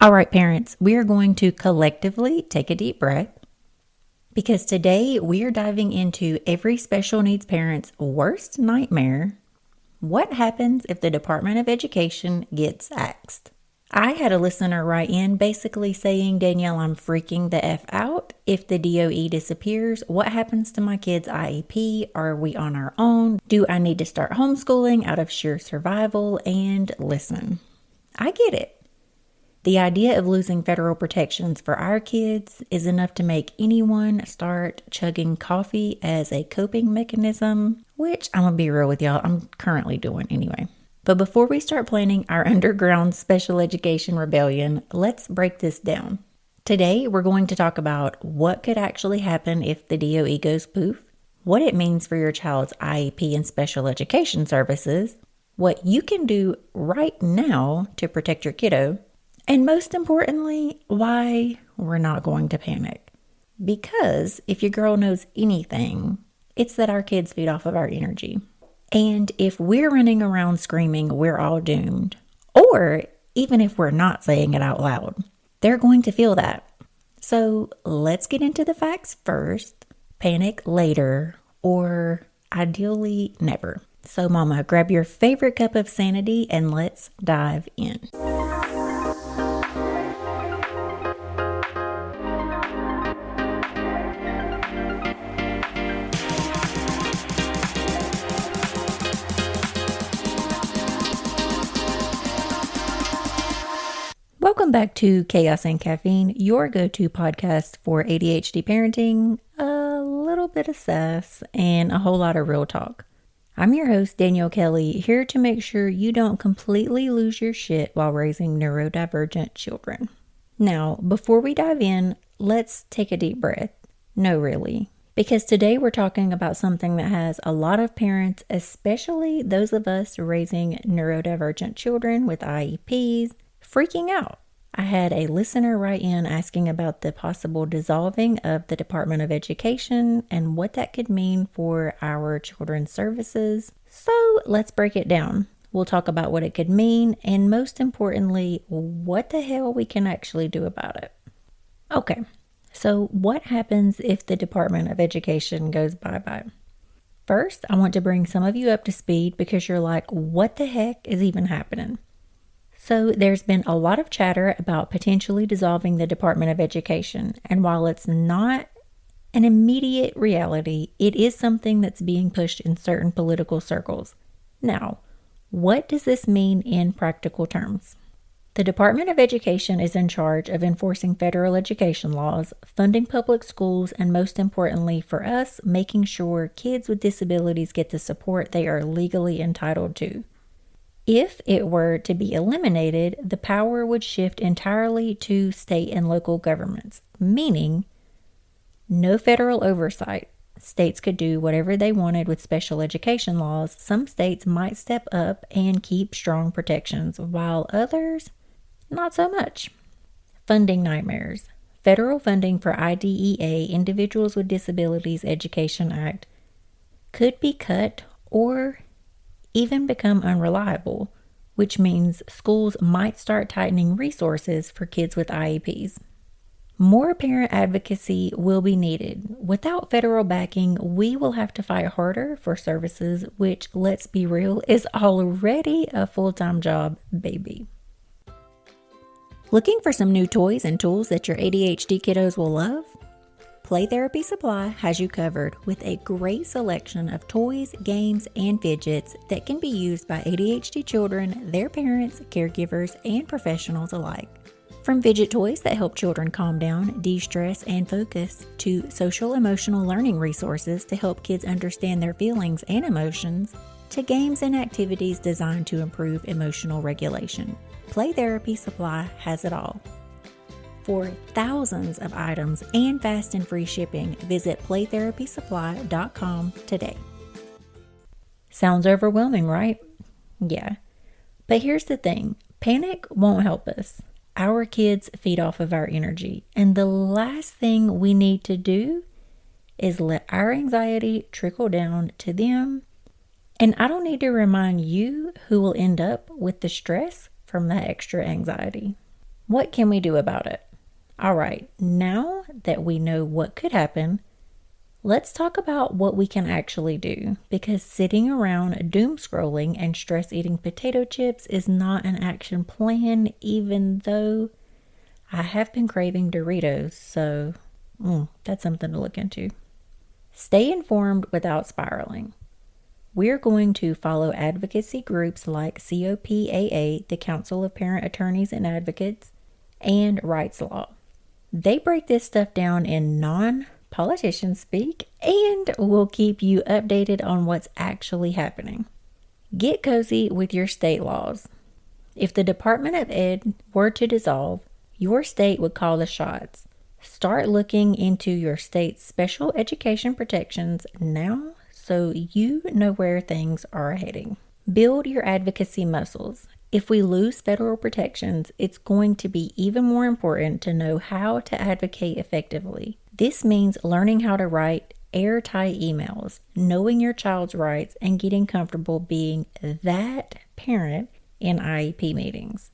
All right, parents, we are going to collectively take a deep breath because today we are diving into every special needs parent's worst nightmare. What happens if the Department of Education gets axed? I had a listener write in basically saying, Danielle, I'm freaking the F out. If the DOE disappears, what happens to my kid's IEP? Are we on our own? Do I need to start homeschooling out of sheer survival? And listen, I get it. The idea of losing federal protections for our kids is enough to make anyone start chugging coffee as a coping mechanism, which I'm going to be real with y'all, I'm currently doing anyway. But before we start planning our underground special education rebellion, let's break this down. Today, we're going to talk about what could actually happen if the DOE goes poof, what it means for your child's IEP and special education services, what you can do right now to protect your kiddo, and most importantly, why we're not going to panic. Because if your girl knows anything, it's that our kids feed off of our energy. And if we're running around screaming, we're all doomed, or even if we're not saying it out loud, they're going to feel that. So let's get into the facts first, panic later, or ideally never. So mama, grab your favorite cup of sanity and let's dive in. Welcome back to Chaos and Caffeine, your go-to podcast for ADHD parenting, a little bit of sass, and a whole lot of real talk. I'm your host, Danielle Kelly, here to make sure you don't completely lose your shit while raising neurodivergent children. Now, before we dive in, let's take a deep breath. No, really. Because today we're talking about something that has a lot of parents, especially those of us raising neurodivergent children with IEPs, freaking out. I had a listener write in asking about the possible dissolving of the Department of Education and what that could mean for our children's services. So let's break it down. We'll talk about what it could mean and most importantly, what the hell we can actually do about it. Okay, so what happens if the Department of Education goes bye-bye? First, I want to bring some of you up to speed because you're like, what the heck is even happening? So there's been a lot of chatter about potentially dissolving the Department of Education, and while it's not an immediate reality, it is something that's being pushed in certain political circles. Now, what does this mean in practical terms? The Department of Education is in charge of enforcing federal education laws, funding public schools, and most importantly for us, making sure kids with disabilities get the support they are legally entitled to. If it were to be eliminated, the power would shift entirely to state and local governments, meaning no federal oversight. States could do whatever they wanted with special education laws. Some states might step up and keep strong protections, while others, not so much. Funding nightmares. Federal funding for IDEA, Individuals with Disabilities Education Act, could be cut or even become unreliable, which means schools might start tightening resources for kids with IEPs. More parent advocacy will be needed. Without federal backing, we will have to fight harder for services, which, let's be real, is already a full-time job, baby. Looking for some new toys and tools that your ADHD kiddos will love? Play Therapy Supply has you covered with a great selection of toys, games, and fidgets that can be used by ADHD children, their parents, caregivers, and professionals alike. From fidget toys that help children calm down, de-stress, and focus, to social-emotional learning resources to help kids understand their feelings and emotions, to games and activities designed to improve emotional regulation. Play Therapy Supply has it all. For thousands of items and fast and free shipping, visit playtherapysupply.com today. Sounds overwhelming, right? Yeah. But here's the thing. Panic won't help us. Our kids feed off of our energy. And the last thing we need to do is let our anxiety trickle down to them. And I don't need to remind you who will end up with the stress from that extra anxiety. What can we do about it? All right, now that we know what could happen, let's talk about what we can actually do, because sitting around doom scrolling and stress eating potato chips is not an action plan, even though I have been craving Doritos, so that's something to look into. Stay informed without spiraling. We're going to follow advocacy groups like COPAA, the Council of Parent Attorneys and Advocates, and Rights Law. They break this stuff down in non-politician speak and will keep you updated on what's actually happening. Get cozy with your state laws. If the Department of Ed were to dissolve, your state would call the shots. Start looking into your state's special education protections now so you know where things are heading. Build your advocacy muscles. If we lose federal protections, it's going to be even more important to know how to advocate effectively. This means learning how to write airtight emails, knowing your child's rights, and getting comfortable being that parent in IEP meetings.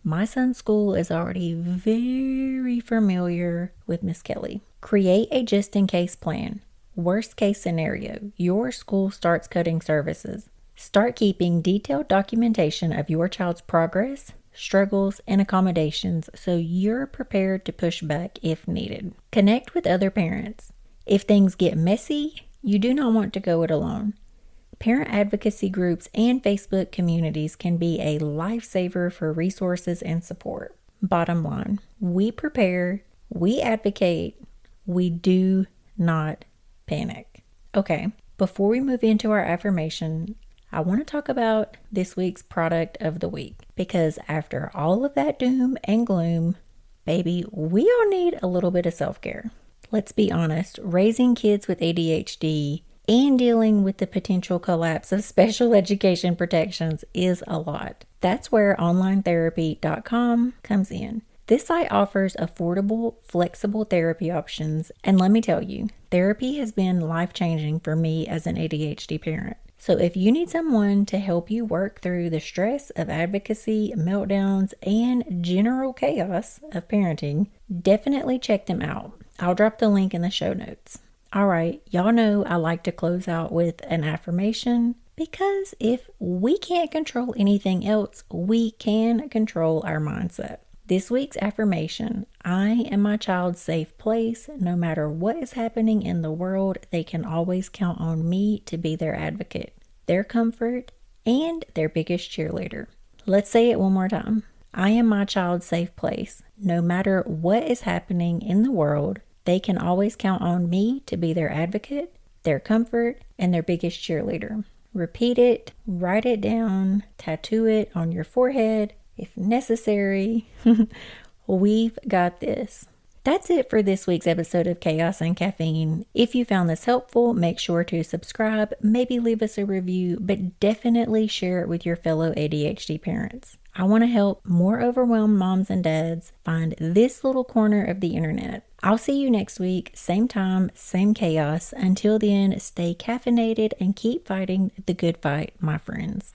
My son's school is already very familiar with Miss Kelly. Create a just-in-case plan. Worst case scenario, your school starts cutting services. Start keeping detailed documentation of your child's progress, struggles, and accommodations so you're prepared to push back if needed. Connect with other parents. If things get messy, you do not want to go it alone. Parent advocacy groups and Facebook communities can be a lifesaver for resources and support. Bottom line, we prepare, we advocate, we do not panic. Okay, before we move into our affirmation, I want to talk about this week's product of the week, because after all of that doom and gloom, baby, we all need a little bit of self-care. Let's be honest, raising kids with ADHD and dealing with the potential collapse of special education protections is a lot. That's where onlinetherapy.com comes in. This site offers affordable, flexible therapy options, and let me tell you, therapy has been life-changing for me as an ADHD parent. So if you need someone to help you work through the stress of advocacy, meltdowns, and general chaos of parenting, definitely check them out. I'll drop the link in the show notes. All right, y'all know I like to close out with an affirmation, because if we can't control anything else, we can control our mindset. This week's affirmation: I am my child's safe place. No matter what is happening in the world, they can always count on me to be their advocate, their comfort, and their biggest cheerleader. Let's say it one more time. I am my child's safe place. No matter what is happening in the world, they can always count on me to be their advocate, their comfort, and their biggest cheerleader. Repeat it, write it down, tattoo it on your forehead if necessary. We've got this. That's it for this week's episode of Chaos and Caffeine. If you found this helpful, make sure to subscribe, maybe leave us a review, but definitely share it with your fellow ADHD parents. I want to help more overwhelmed moms and dads find this little corner of the internet. I'll see you next week, same time, same chaos. Until then, stay caffeinated and keep fighting the good fight, my friends.